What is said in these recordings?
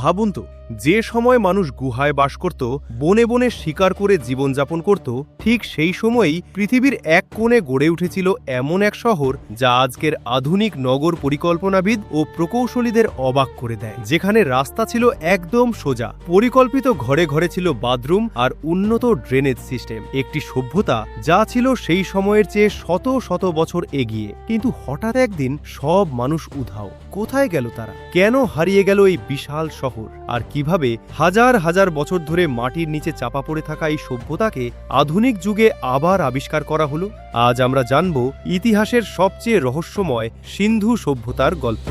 ভাবুন তো, যে সময় মানুষ গুহায় বাস করত, বনে বনে শিকার করে জীবনযাপন করত, ঠিক সেই সময়েই পৃথিবীর এক কোণে গড়ে উঠেছিল এমন এক শহর যা আজকের আধুনিক নগর পরিকল্পনাবিদ ও প্রকৌশলীদের অবাক করে দেয়। যেখানে রাস্তা ছিল একদম সোজা, পরিকল্পিত ঘরে ঘরে ছিল বাথরুম আর উন্নত ড্রেনেজ সিস্টেম। একটি সভ্যতা যা ছিল সেই সময়ের চেয়ে শত শত বছর এগিয়ে। কিন্তু হঠাৎ একদিন সব মানুষ উধাও। কোথায় গেল তারা? কেন হারিয়ে গেল এই বিশাল শহর? আর কিভাবে হাজার হাজার বছর ধরে মাটির নিচে চাপা পড়ে থাকা এই সভ্যতাকে আধুনিক যুগে আবার আবিষ্কার করা হলো? আজ আমরা জানব ইতিহাসের সবচেয়ে রহস্যময় সিন্ধু সভ্যতার গল্প।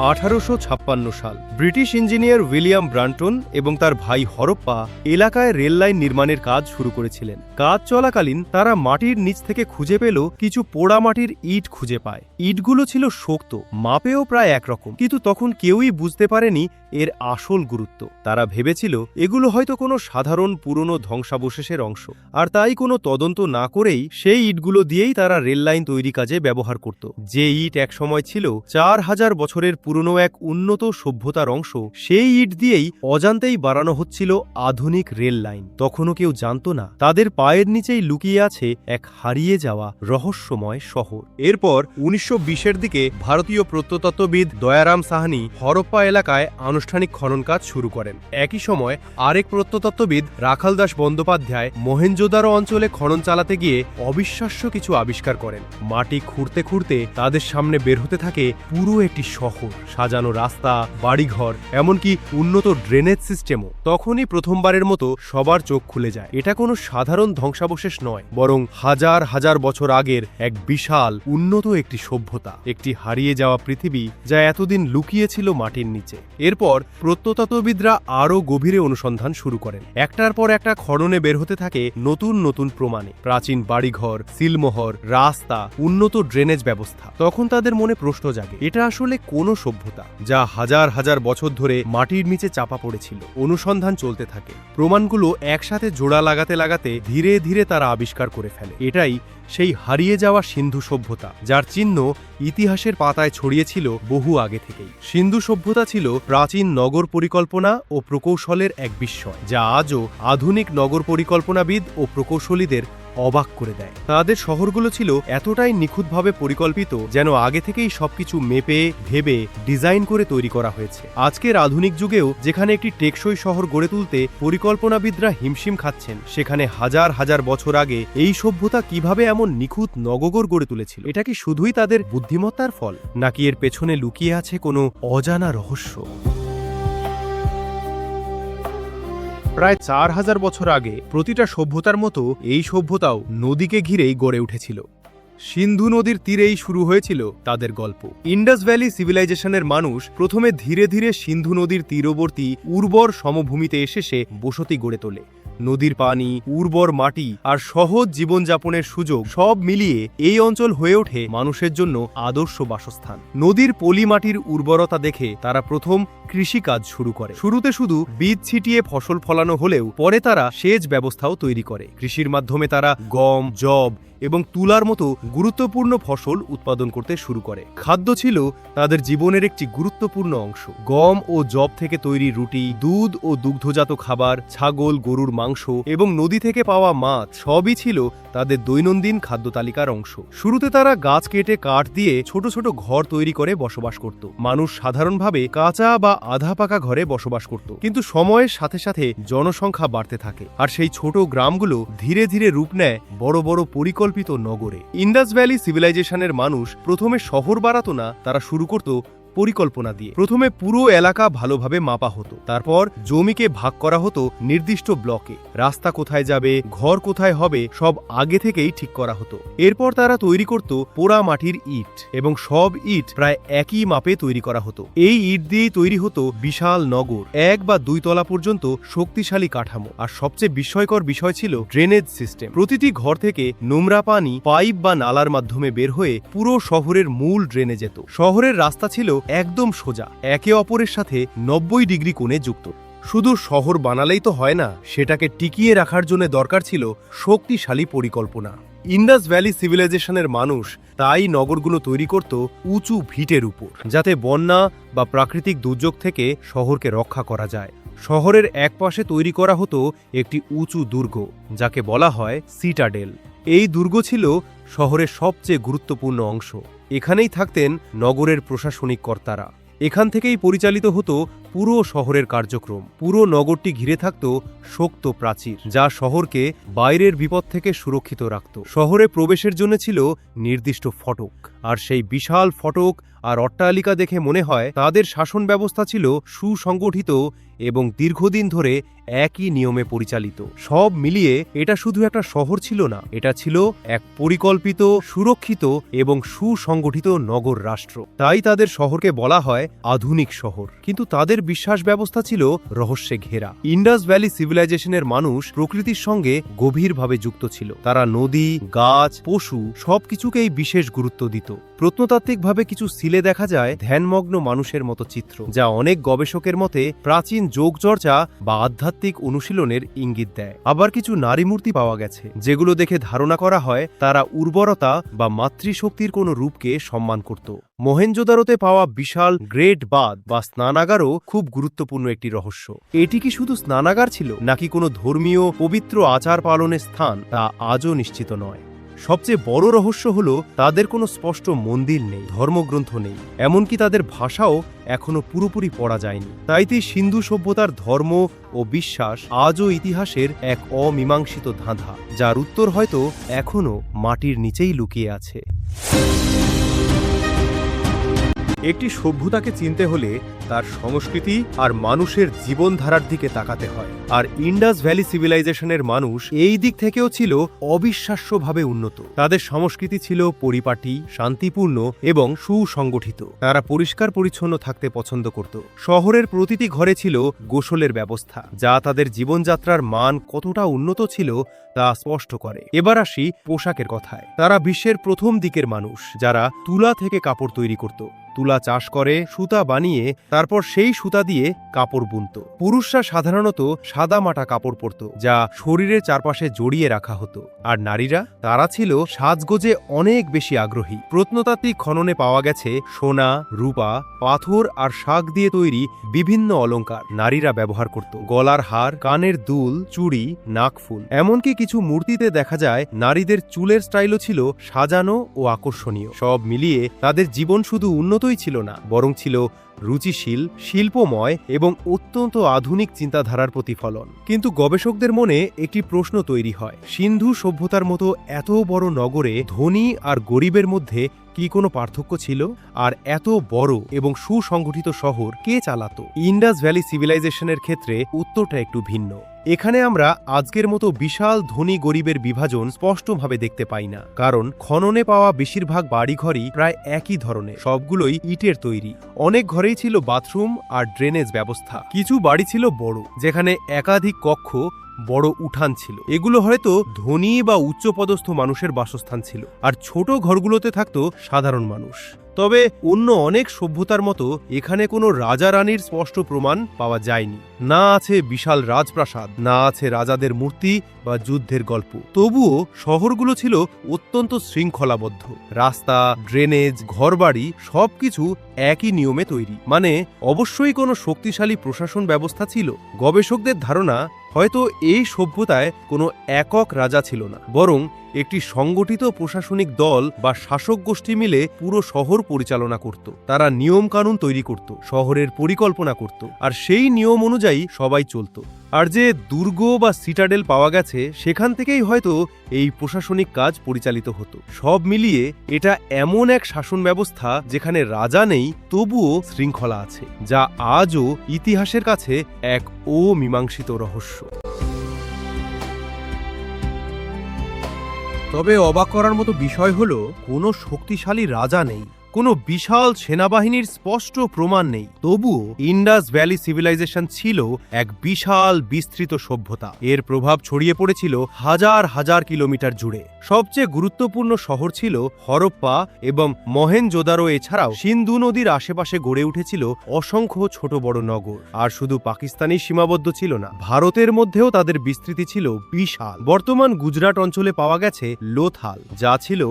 1856 সাল ব্রিটিশ ইঞ্জিনিয়ার উইলিয়াম ব্রান্টন এবং তার ভাই হরপ্পা এলাকায় রেল লাইন নির্মাণের কাজ শুরু করেছিলেন। কাজ চলাকালীন তারা মাটির নিচ থেকে খুঁজে পেল কিছু পোড়া মাটির ইট খুঁজে পায়। ইটগুলো ছিল শক্ত, মাপেও প্রায় একরকম, কিন্তু তখন কেউই বুঝতে পারেনি এর আসল গুরুত্ব। তারা ভেবেছিল এগুলো হয়তো কোনো সাধারণ পুরনো ধ্বংসাবশেষের অংশ, আর তাই কোনো তদন্ত না করেই সেই ইটগুলো দিয়েই তারা রেল লাইন তৈরি কাজে ব্যবহার করত। যে ইট একসময় ছিল 4000 বছরের পুরনো এক উন্নত সভ্যতার অংশ, সেই ইট দিয়েই অজান্তেই বানানো হচ্ছিল আধুনিক রেল লাইন। তখনও কেউ জানত না তাদের পায়ের নিচেই লুকিয়ে আছে এক হারিয়ে যাওয়া রহস্যময় শহর। এরপর 1920-এর দিকে ভারতীয় প্রত্নতত্ত্ববিদ দয়ারাম সাহানি হরপ্পা এলাকায় আনুষ্ঠানিক খনন কাজ শুরু করেন। একই সময় আরেক প্রত্নতত্ত্ববিদ রাখাল দাস বন্দ্যোপাধ্যায় মহেঞ্জোদারো অঞ্চলে খনন চালাতে গিয়ে অবিশ্বাস্য কিছু আবিষ্কার করেন। মাটি খুঁড়তে খুঁড়তে তাদের সামনে বের হতে থাকে পুরো একটি শহর, সাজানো রাস্তা, বাড়িঘর, এমনকি উন্নত ড্রেনেজ সিস্টেমও। তখনই প্রথমবারের মতো সবার চোখ খুলে যায়। এটা কোনো সাধারণ ধ্বংসাবশেষ নয়, বরং হাজার হাজার বছর আগের এক বিশাল উন্নত একটি সভ্যতা, একটি হারিয়ে যাওয়া পৃথিবী যা এতদিন লুকিয়েছিল মাটির নিচে। এরপর প্রত্নতত্ত্ববিদরা আরও গভীরে অনুসন্ধান শুরু করেন। একটার পর একটা খননে বের হতে থাকে নতুন নতুন প্রমাণে, প্রাচীন বাড়িঘর, সিলমোহর, রাস্তা, উন্নত ড্রেনেজ ব্যবস্থা। তখন তাদের মনে প্রশ্ন জাগে, এটা আসলে কোনো সভ্যতা যা হাজার হাজার বছর ধরে মাটির নিচে চাপা পড়েছিল। অনুসন্ধান চলতে থাকে, প্রমাণগুলো একসাথে জোড়া লাগাতে লাগাতে ধীরে ধীরে তারা আবিষ্কার করে ফেলে এটাই সেই হারিয়ে যাওয়া সিন্ধু সভ্যতা, যার চিহ্ন ইতিহাসের পাতায় ছড়িয়েছিল বহু আগে থেকেই। সিন্ধু সভ্যতা ছিল প্রাচীন নগর পরিকল্পনা ও প্রকৌশলের এক বিস্ময়, যা আজও আধুনিক নগর পরিকল্পনাবিদ ও প্রকৌশলীদের অবাক করে দেয়। তাদের শহরগুলো ছিল এতটাই নিখুঁতভাবে পরিকল্পিত যেন আগে থেকেই সবকিছু মেপে ভেবে ডিজাইন করে তৈরি করা হয়েছে। আজকের আধুনিক যুগেও যেখানে একটি টেকসই শহর গড়ে তুলতে পরিকল্পনাবিদরা হিমশিম খাচ্ছেন, সেখানে হাজার হাজার বছর আগে এই সভ্যতা কিভাবে এমন নিখুঁত নগর গড়ে তুলেছিল? এটা কি শুধুই তাদের বুদ্ধিমত্তার ফল, নাকি এর পেছনে লুকিয়ে আছে কোনো অজানা রহস্য? প্রায় 4000 বছর আগে প্রতিটা সভ্যতার মতো এই সভ্যতাও নদীকে ঘিরেই গড়ে উঠেছিল। সিন্ধু নদীর তীরেই শুরু হয়েছিল তাদের গল্প। ইন্ডাস ভ্যালি সিভিলাইজেশনের মানুষ প্রথমে ধীরে ধীরে সিন্ধু নদীর তীরবর্তী উর্বর সমভূমিতে এসে বসতি গড়ে তোলে। নদীর পানি, উর্বর মাটি আর সহজ জীবনযাপনের সুযোগ সব মিলিয়ে এই অঞ্চল হয়ে ওঠে মানুষের জন্য আদর্শ বাসস্থান। নদীর পলি মাটির উর্বরতা দেখে তারা প্রথম কৃষিকাজ শুরু করে। শুরুতে শুধু বীজ ছিটিয়ে ফসল ফলানো হলেও পরে তারা সেচ ব্যবস্থাও তৈরি করে। কৃষির মাধ্যমে তারা গম, যব এবং তুলার মতো গুরুত্বপূর্ণ ফসল উৎপাদন করতে শুরু করে। খাদ্য ছিল তাদের জীবনের একটি গুরুত্বপূর্ণ অংশ। গম ও যব থেকে তৈরি রুটি, দুধ ও দুগ্ধজাত খাবার, ছাগল, গরুর মাংস এবং নদী থেকে পাওয়া মাছ সবই ছিল তাদের দৈনন্দিন খাদ্য তালিকার অংশ। শুরুতে তারা গাছ কেটে কাঠ দিয়ে ছোট ছোট ঘর তৈরি করে বসবাস করত। মানুষ সাধারণভাবে কাঁচা বা আধা পাকা ঘরে বসবাস করত, কিন্তু সময়ের সাথে সাথে জনসংখ্যা বাড়তে থাকে, আর সেই ছোট গ্রামগুলো ধীরে ধীরে রূপ নেয় বড় বড় পরিকল্পিত নগরে। ইন্ডাস ভ্যালি সিভিলাইজেশনের মানুষ প্রথমে শহর বাড়াতো না, তারা শুরু করত পরিকল্পনা দিয়ে। প্রথমে পুরো এলাকা ভালোভাবে মাপা হতো, তারপর জমিকে ভাগ করা হতো নির্দিষ্ট ব্লকে। রাস্তা কোথায় যাবে, ঘর কোথায় হবে, সব আগে থেকেই ঠিক করা হতো। এরপর তারা তৈরি করত পোড়া মাটির ইট, এবং সব ইট প্রায় একই মাপে তৈরি করা হতো। এই ইট দিয়েই তৈরি হতো বিশাল নগর, 1 বা 2 তলা পর্যন্ত শক্তিশালী কাঠামো। আর সবচেয়ে বিস্ময়কর বিষয় ছিল ড্রেনেজ সিস্টেম। প্রতিটি ঘর থেকে নোংরা পানি পাইপ বা নালার মাধ্যমে বের হয়ে পুরো শহরের মূল ড্রেনে যেত। শহরের রাস্তা ছিল একদম সোজা, একে অপরের সাথে 90 ডিগ্রি কোণে যুক্ত। শুধু শহর বানালেই তো হয় না, সেটাকে টিকিয়ে রাখার জন্য দরকার ছিল শক্তিশালী পরিকল্পনা। ইন্ডাস ভ্যালি সিভিলাইজেশনের মানুষ তাই নগরগুলো তৈরি করত উঁচু ভিটের উপর, যাতে বন্যা বা প্রাকৃতিক দুর্যোগ থেকে শহরকে রক্ষা করা যায়। শহরের একপাশে তৈরি করা হতো একটি উঁচু দুর্গ, যাকে বলা হয় সিটাডেল। এই দুর্গ ছিল শহরের সবচেয়ে গুরুত্বপূর্ণ অংশ। এখানেই থাকতেন নগরের প্রশাসনিক কর্তারা। এখান থেকেই পরিচালিত হতো পুরো শহরের কার্যক্রম। পুরো নগরটি ঘিরে থাকত শক্ত প্রাচীর, যা শহরকে বাইরের বিপদ থেকে সুরক্ষিত রাখত। শহরে প্রবেশের জন্য ছিল নির্দিষ্ট ফটক, আর সেই বিশাল ফটক আর অট্টালিকা দেখে মনে হয় তাদের শাসন ব্যবস্থা ছিল সুসংগঠিত এবং দীর্ঘদিন ধরে একই নিয়মে পরিচালিত। সব মিলিয়ে এটা শুধু একটা শহর ছিল না, এটা ছিল এক পরিকল্পিত, সুরক্ষিত এবং সুসংগঠিত নগর রাষ্ট্র। তাই তাদের শহরকে বলা হয় আধুনিক শহর। কিন্তু তাদের বিশ্বাস ব্যবস্থা ছিল রহস্যে ঘেরা। ইন্ডাস ভ্যালি সিভিলাইজেশনের মানুষ প্রকৃতির সঙ্গে গভীরভাবে যুক্ত ছিল। তারা নদী, গাছ, পশু সবকিছুকেই বিশেষ গুরুত্ব দিত। প্রত্নতাত্ত্বিকভাবে কিছু সিলে দেখা যায় ধ্যানমগ্ন মানুষের মতো চিত্র, যা অনেক গবেষকের মতে প্রাচীন যোগচর্চা বা আধ্যাত্মিক অনুশীলনের ইঙ্গিত দেয়। আবার কিছু নারী মূর্তি পাওয়া গেছে, যেগুলো দেখে ধারণা করা হয় তারা উর্বরতা বা মাতৃশক্তির কোনো রূপকে সম্মান করত। মহেঞ্জোদারোতে পাওয়া বিশাল গ্রেট বাথ বা স্নানাগারও খুব গুরুত্বপূর্ণ একটি রহস্য। এটি কি শুধু স্নানাগার ছিল, নাকি কোনো ধর্মীয় পবিত্র আচার পালনের স্থান, তা আজও নিশ্চিত নয়। সবচেয়ে বড় রহস্য হলো তাদের কোনো স্পষ্ট মন্দির নেই, ধর্মগ্রন্থ নেই, এমনকি তাদের ভাষাও এখনো পুরোপুরি পড়া যায়নি। তাইতে সিন্ধু সভ্যতার ধর্ম ও বিশ্বাস আজও ইতিহাসের এক অমীমাংসিত ধাঁধা, যার উত্তর হয়তো এখনো মাটির নিচেই লুকিয়ে আছে। একটি সভ্যতাকে চিনতে হলে তার সংস্কৃতি আর মানুষের জীবনধারার দিকে তাকাতে হয়। আর ইন্ডাস ভ্যালি সিভিলাইজেশনের মানুষ এই দিক থেকেও ছিল অবিশ্বাস্যভাবে উন্নত। তাদের সংস্কৃতি ছিল পরিপাটি, শান্তিপূর্ণ এবং সুসংগঠিত। তারা পরিষ্কার পরিচ্ছন্ন থাকতে পছন্দ করত। শহরের প্রতিটি ঘরে ছিল গোসলের ব্যবস্থা, যা তাদের জীবনযাত্রার মান কতটা উন্নত ছিল তা স্পষ্ট করে। এবার আসি পোশাকের কথায়। তারা বিশ্বের প্রথম দিকের মানুষ, যারা তুলা থেকে কাপড় তৈরি করত। তুলা চাষ করে, সুতা বানিয়ে তারপর সেই সুতা দিয়ে কাপড় বুনত। পুরুষরা সাধারণত সাদামাটা কাপড় পরত, যা শরীরের চারপাশে জড়িয়ে রাখা হতো। আর নারীরা, তারা ছিল সাজগোজে অনেক বেশি আগ্রহী। প্রত্নতাত্ত্বিক খননে পাওয়া গেছে সোনা, রূপা, পাথর আর শাক দিয়ে তৈরি বিভিন্ন অলংকার নারীরা ব্যবহার করত। গলার হার, কানের দুল, চুড়ি, নাকফুল, এমনকি কিছু মূর্তিতে দেখা যায় নারীদের চুলের স্টাইলও ছিল সাজানো ও আকর্ষণীয়। সব মিলিয়ে তাদের জীবন শুধু উন্নতই ছিল না, বরং ছিল রুচিশীল, শিল্পময় এবং অত্যন্ত আধুনিক চিন্তাধারার প্রতিফলন। কিন্তু গবেষকদের মনে একটি প্রশ্ন তৈরি হয়, সিন্ধু সভ্যতার মতো এত বড় নগরে ধনী আর গরিবের মধ্যে কি কোনো পার্থক্য ছিল? আর এত বড় এবং সুসংগঠিত শহর কে চালাতো? ইন্ডাস ভ্যালি সিভিলাইজেশনের ক্ষেত্রে উত্তরটা একটু ভিন্ন। এখানে আমরা আজকের মতো বিশাল ধনী গরিবের বিভাজন স্পষ্টভাবে দেখতে পাই না, কারণ খননে পাওয়া বেশিরভাগ বাড়িঘরই প্রায় একই ধরনের, সবগুলোই ইটের তৈরি। অনেক ঘরেই ছিল বাথরুম আর ড্রেনেজ ব্যবস্থা। কিছু বাড়ি ছিল বড়, যেখানে একাধিক কক্ষ, বড় উঠান ছিল। এগুলো হয়তো ধনী বা উচ্চপদস্থ মানুষের বাসস্থান ছিল, আর ছোট ঘরগুলোতে থাকতো সাধারণ মানুষ। তবে অন্য অনেক সভ্যতার মতো এখানে কোনো রাজা রানীর স্পষ্ট প্রমাণ পাওয়া যায়নি। না আছে বিশাল রাজপ্রাসাদ, না আছে রাজাদের মূর্তি বা যুদ্ধের গল্প। তবুও শহরগুলো ছিল অত্যন্ত শৃঙ্খলাবদ্ধ। রাস্তা, ড্রেনেজ, ঘরবাড়ি সবকিছু একই নিয়মে তৈরি, মানে অবশ্যই কোনো শক্তিশালী প্রশাসন ব্যবস্থা ছিল। গবেষকদের ধারণা, হয়তো এই সভ্যতায় কোনো একক রাজা ছিল না, বরং একটি সংগঠিত প্রশাসনিক দল বা শাসক গোষ্ঠী মিলে পুরো শহর পরিচালনা করত। তারা নিয়ম কানুন তৈরি করত, শহরের পরিকল্পনা করত, আর সেই নিয়ম অনুযায়ী সবাই চলত। আর যে দুর্গ বা সিটাডেল পাওয়া গেছে, সেখান থেকেই হয়তো এই প্রশাসনিক কাজ পরিচালিত হতো। সব মিলিয়ে এটা এমন এক শাসন ব্যবস্থা যেখানে রাজা নেই, তবুও শৃঙ্খলা আছে, যা আজও ইতিহাসের কাছে এক অমীমাংসিত রহস্য। তবে অবাক করার মতো বিষয় হলো, কোনো শক্তিশালী রাজা নেই, কোনো বিশাল সেনাবাহিনীর স্পষ্ট প্রমাণ নেই, তবুও ইন্ডাস ভ্যালি সিভিলাইজেশন ছিল এক বিশাল বিস্তৃত সভ্যতা। এর প্রভাব ছড়িয়ে পড়েছিল হাজার হাজার কিলোমিটার জুড়ে। সবচেয়ে গুরুত্বপূর্ণ শহর ছিল হরপ্পা এবং মহেনজোদারো। এছাড়াও সিন্ধু নদীর আশেপাশে গড়ে উঠেছিল অসংখ্য ছোট বড় নগর। আর শুধু পাকিস্তানি সীমাবদ্ধ ছিল না, ভারতের মধ্যেও তাদের বিস্তৃতি ছিল বিশাল। বর্তমান গুজরাট অঞ্চলে পাওয়া গেছে লোথাল, যা ছিল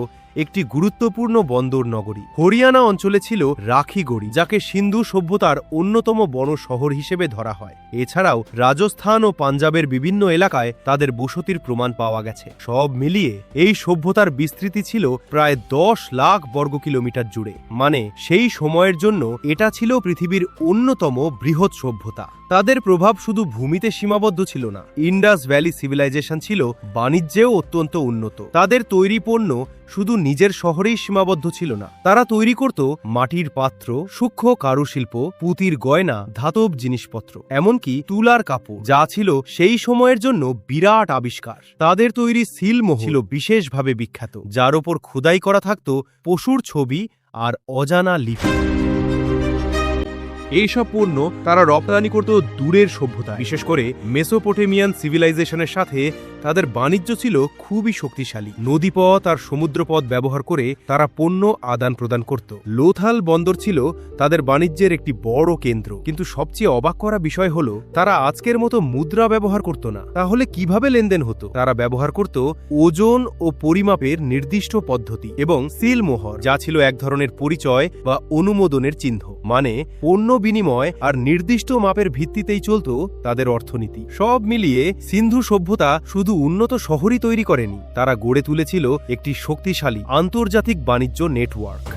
একটি গুরুত্বপূর্ণ বন্দর নগরী। হরিয়ানা অঞ্চলে ছিল রাখিগড়ি, যাকে সিন্ধু সভ্যতার অন্যতম বড় শহর হিসেবে ধরা হয়। এছাড়াও রাজস্থান ও পাঞ্জাবের বিভিন্ন এলাকায় তাদের বসতির প্রমাণ পাওয়া গেছে। সব মিলিয়ে এই সভ্যতার বিস্তৃতি ছিল প্রায় 10 লাখ বর্গ কিলোমিটার জুড়ে। মানে সেই সময়ের জন্য এটা ছিল পৃথিবীর অন্যতম বৃহৎ সভ্যতা। তাদের প্রভাব শুধু ভূমিতে সীমাবদ্ধ ছিল না, ইন্ডাস ভ্যালি সিভিলাইজেশন ছিল বাণিজ্যেও অত্যন্ত উন্নত। তাদের তৈরি পণ্য শুধু নিজের শহরেই সীমাবদ্ধ ছিল না, তারা তৈরি করত মাটির পাত্র, সূক্ষ্ম কারুশিল্প, পুঁতির গয়না, ধাতব জিনিসপত্র, এমনকি তুলার কাপড়, যা ছিল সেই সময়ের জন্য বিরাট আবিষ্কার। তাদের তৈরি সিলমোহর ছিল বিশেষভাবে বিখ্যাত, যার ওপর খোদাই করা থাকত পশুর ছবি আর অজানা লিপি। এইসব পণ্য তারা রপ্তানি করত দূরের সভ্যতা, বিশেষ করে মেসোপটেমিয়ান সিভিলাইজেশনের সাথে তাদের বাণিজ্য ছিল খুবই শক্তিশালী। নদীপথ আর সমুদ্রপথ ব্যবহার করে তারা পণ্য আদান প্রদান করত। লোথাল বন্দর ছিল তাদের বাণিজ্যের একটি বড় কেন্দ্র। কিন্তু সবচেয়ে অবাক করা বিষয় হলো, তারা আজকের মতো মুদ্রা ব্যবহার করত না। তাহলে কিভাবে লেনদেন হতো? তারা ব্যবহার করত ওজন ও পরিমাপের নির্দিষ্ট পদ্ধতি এবং সিলমোহর, যা ছিল এক ধরনের পরিচয় বা অনুমোদনের চিহ্ন। মানে পণ্য বিনিময় আর নির্দিষ্ট মাপের ভিত্তিতেই চলত তাদের অর্থনীতি। সব মিলিয়ে সিন্ধু সভ্যতা শুধু উন্নত শহরই তৈরি করেনি, তারা গড়ে তুলেছিল একটি শক্তিশালী আন্তর্জাতিক বাণিজ্য নেটওয়ার্ক।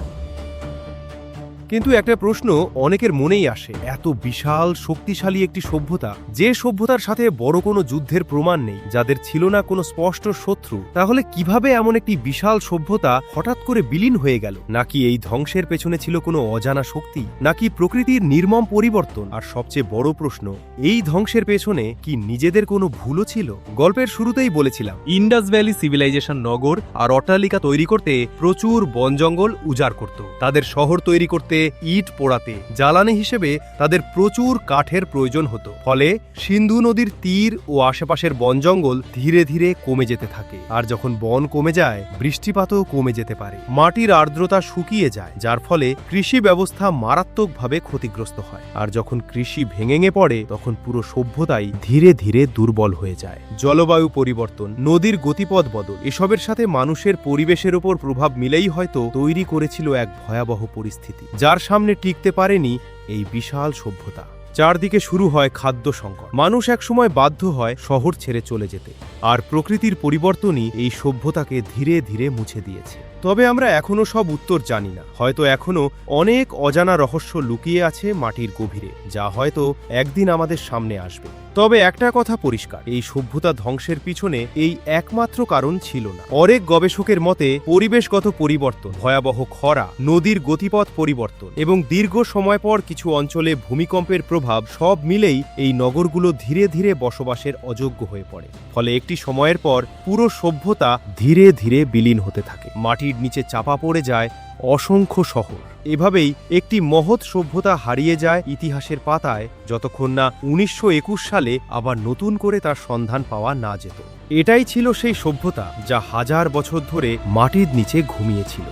কিন্তু একটা প্রশ্ন অনেকের মনেই আসে, এত বিশাল শক্তিশালী একটি সভ্যতা, যে সভ্যতার সাথে বড় কোনো যুদ্ধের প্রমাণ নেই, যাদের ছিল না কোনো স্পষ্ট শত্রু, তাহলে কিভাবে এমন একটি বিশাল সভ্যতা হঠাৎ করে বিলীন হয়ে গেল? নাকি এই ধ্বংসের পেছনে ছিল কোনো অজানা শক্তি, নাকি প্রকৃতির নির্মম পরিবর্তন? আর সবচেয়ে বড় প্রশ্ন, এই ধ্বংসের পেছনে কি নিজেদের কোনো ভুলও ছিল? গল্পের শুরুতেই বলেছিলাম, ইন্ডাস ভ্যালি সিভিলাইজেশন নগর আর অট্টালিকা তৈরি করতে প্রচুর বন জঙ্গল উজাড় করত। তাদের শহর তৈরি করতে, ইট পোড়াতে, জ্বালানি হিসেবে তাদের প্রচুর কাঠের প্রয়োজন হতো। ফলে সিন্ধু নদীর তীর ও আশেপাশের বন জঙ্গল ধীরে ধীরে কমে যেতে থাকে। আর যখন বন কমে যায়, বৃষ্টিপাতও কমে যেতে পারে, মাটির আর্দ্রতা শুকিয়ে যায়, যার ফলে কৃষি ব্যবস্থা মারাত্মকভাবে ক্ষতিগ্রস্ত হয়। আর যখন কৃষি ভেঙে পড়ে, তখন পুরো সভ্যতাই ধীরে ধীরে দুর্বল হয়ে যায়। জলবায়ু পরিবর্তন, নদীর গতিপথ বদল, এসবের সাথে মানুষের পরিবেশের ওপর প্রভাব মিলেই হয়তো তৈরি করেছিল এক ভয়াবহ পরিস্থিতি, যার সামনে টিকতে পারেনি এই বিশাল সভ্যতা। চারদিকে শুরু হয় খাদ্য সংকট, মানুষ একসময় বাধ্য হয় শহর ছেড়ে চলে যেতে। আর প্রকৃতির পরিবর্তনই এই সভ্যতাকে ধীরে ধীরে মুছে দিয়েছে। তবে আমরা এখনো সব উত্তর জানি না, হয়তো এখনো অনেক অজানা রহস্য লুকিয়ে আছে মাটির গভীরে, যা হয়তো একদিন আমাদের সামনে আসবে। তবে একটা কথা পরিষ্কার, এই সভ্যতা ধ্বংসের পিছনে এই একমাত্র কারণ ছিল না। অনেক গবেষকের মতে পরিবেশগত পরিবর্তন, ভয়াবহ খরা, নদীর গতিপথ পরিবর্তন এবং দীর্ঘ সময় পর কিছু অঞ্চলে ভূমিকম্পের প্রভাব, সব মিলেই এই নগরগুলো ধীরে ধীরে বসবাসের অযোগ্য হয়ে পড়ে। ফলে একটি সময়ের পর পুরো সভ্যতা ধীরে ধীরে বিলীন হতে থাকে, মাটির নিচে চাপা পড়ে যায় অসংখ্য শহর। এভাবেই একটি মহৎ সভ্যতা হারিয়ে যায় ইতিহাসের পাতায়, যতক্ষণ না 1921 সালে আবার নতুন করে তার সন্ধান পাওয়া না যেত। এটাই ছিল সেই সভ্যতা যা হাজার বছর ধরে মাটির নিচে ঘুমিয়েছিল।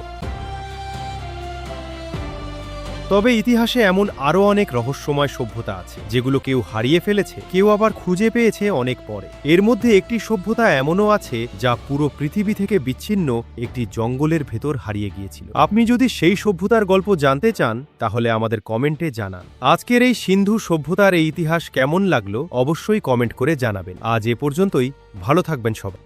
তবে ইতিহাসে এমন আরও অনেক রহস্যময় সভ্যতা আছে, যেগুলো কেউ হারিয়ে ফেলেছে, কেউ আবার খুঁজে পেয়েছে অনেক পরে। এর মধ্যে একটি সভ্যতা এমনও আছে যা পুরো পৃথিবী থেকে বিচ্ছিন্ন একটি জঙ্গলের ভেতর হারিয়ে গিয়েছিল। আপনি যদি সেই সভ্যতার গল্প জানতে চান, তাহলে আমাদের কমেন্টে জানান। আজকের এই সিন্ধু সভ্যতার এই ইতিহাস কেমন লাগলো অবশ্যই কমেন্ট করে জানাবেন। আজ এ পর্যন্তই, ভালো থাকবেন সবাই।